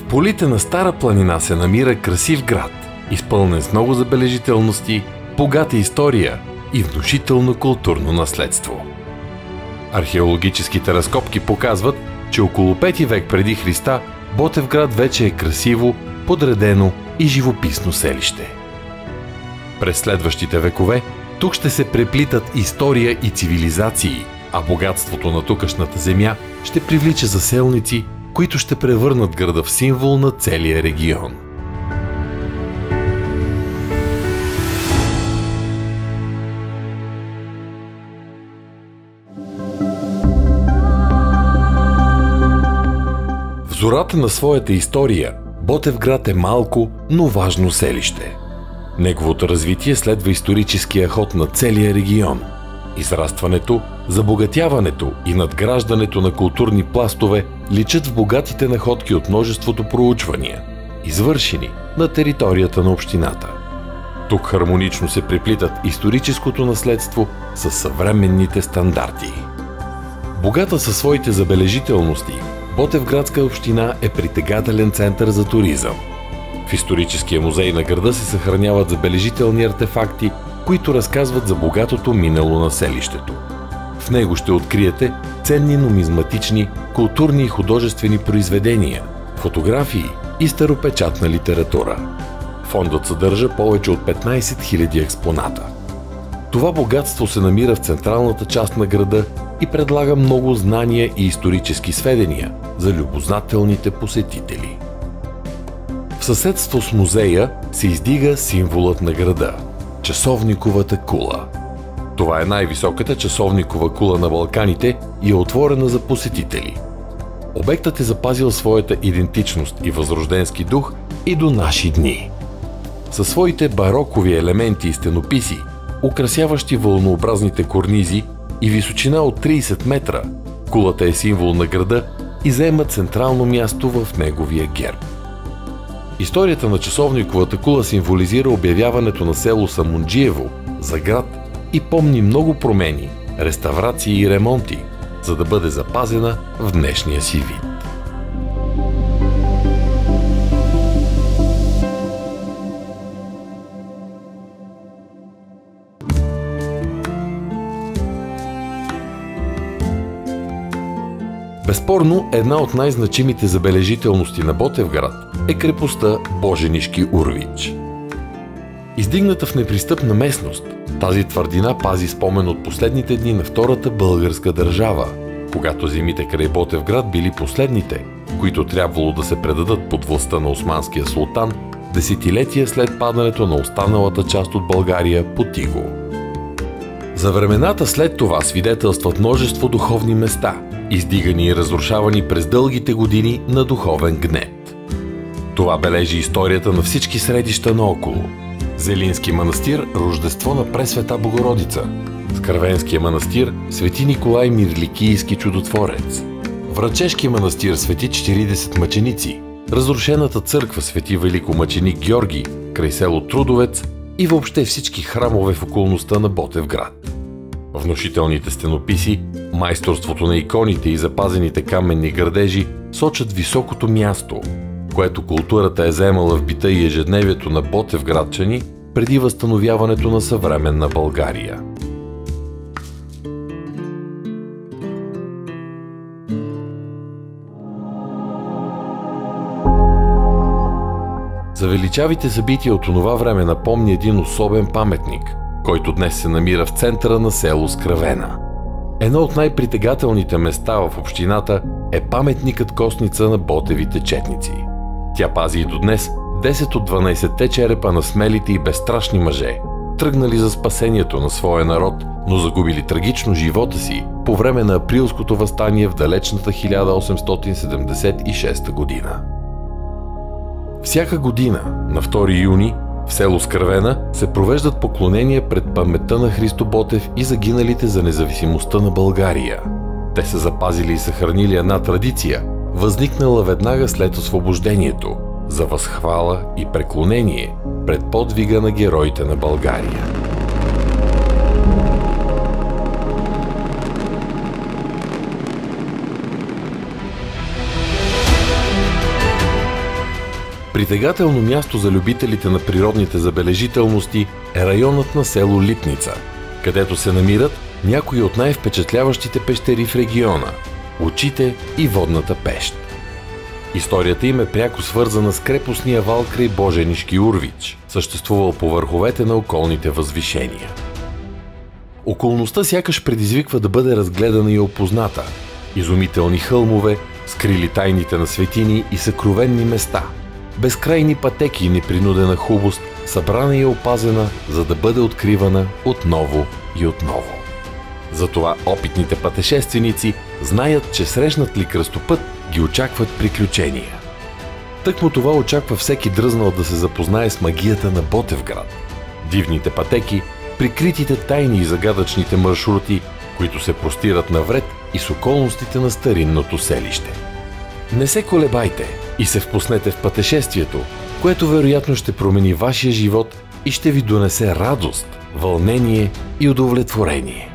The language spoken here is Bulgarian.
полите на Стара планина се намира красив град, изпълнен с много забележителности, богата история и внушително културно наследство. Археологическите разкопки показват, че около 5 век преди Христа Ботевград вече е красиво, подредено и живописно селище. През следващите векове тук ще се преплитат история и цивилизации, а богатството на тукашната земя ще привлича заселници, които ще превърнат града в символ на целия регион. В зората на своята история Ботевград е малко, но важно селище. Неговото развитие следва историческия ход на целия регион. Израстването, забогатяването и надграждането на културни пластове личат в богатите находки от множеството проучвания, извършени на територията на общината. Тук хармонично се преплитат историческото наследство с съвременните стандарти. Богата със своите забележителности, Ботевградска община е притегателен център за туризъм. В историческия музей на града се съхраняват забележителни артефакти, които разказват за богатото минало на селището. В него ще откриете ценни нумизматични, културни и художествени произведения, фотографии и старопечатна литература. Фондът съдържа повече от 15 000 експоната. Това богатство се намира в централната част на града и предлага много знания и исторически сведения за любознателните посетители. В съседство с музея се издига символът на града – часовниковата кула. Това е най-високата часовникова кула на Балканите и е отворена за посетители. Обектът е запазил своята идентичност и възрожденски дух и до наши дни. Със своите барокови елементи и стенописи, украсяващи вълнообразните корнизи и височина от 30 метра, кулата е символ на града и заема централно място в неговия герб. Историята на часовниковата кула символизира обявяването на село Самунджиево за град и помни много промени, реставрации и ремонти, за да бъде запазена в днешния си вид. Безспорно, една от най-значимите забележителности на Ботевград е крепостта Боженишки Урвич. Издигната в непристъпна местност, тази твърдина пази спомен от последните дни на Втората българска държава, когато земите край Ботевград били последните, които трябвало да се предадат под властта на османския султан десетилетия след падането на останалата част от България под иго. За времената след това свидетелстват множество духовни места, издигани и разрушавани през дългите години на духовен гнет. Това бележи историята на всички средища наоколо. Зелински манастир – Рождество на Пресвета Богородица, Скървенския манастир – Свети Николай Мирликийски чудотворец, Врачешки манастир – Свети 40 мъченици, разрушената църква Свети Великомъченик Георги край село Трудовец и въобще всички храмове в околността на Ботевград. Внушителните стенописи, майсторството на иконите и запазените каменни градежи сочат високото място, което културата е заемала в бита и ежедневието на ботевградчани преди възстановяването на съвременна България. За величавите събития от онова време напомни един особен паметник, който днес се намира в центъра на село Скравена. Едно от най-притегателните места в общината е паметникът Костница на Ботевите четници. Тя пази и до днес 10 от 12-те черепа на смелите и безстрашни мъже, тръгнали за спасението на своя народ, но загубили трагично живота си по време на априлското въстание в далечната 1876 година. Всяка година, на 2 юни, в село Скървена се провеждат поклонения пред паметта на Христо Ботев и загиналите за независимостта на България. Те са запазили и съхранили една традиция, възникнала веднага след освобождението, за възхвала и преклонение пред подвига на героите на България. Притегателно място за любителите на природните забележителности е районът на село Липница, където се намират някои от най-впечатляващите пещери в региона – Очите и Водната пещ. Историята им е пряко свързана с крепостния вал край Боженишки Урвич, съществувал по върховете на околните възвишения. Околността сякаш предизвиква да бъде разгледана и опозната. Изумителни хълмове, скрили тайните на светини и съкровенни места. Безкрайни пътеки и непринудена хубост, събрана и опазена, за да бъде откривана отново и отново. Затова опитните пътешественици знаят, че срещнат ли кръстопът, ги очакват приключения. Тъкмо това очаква всеки дръзнал да се запознае с магията на Ботевград. Дивните пътеки, прикритите тайни и загадъчните маршрути, които се простират навред и с околностите на старинното селище. Не се колебайте и се впуснете в пътешествието, което вероятно ще промени вашия живот и ще ви донесе радост, вълнение и удовлетворение.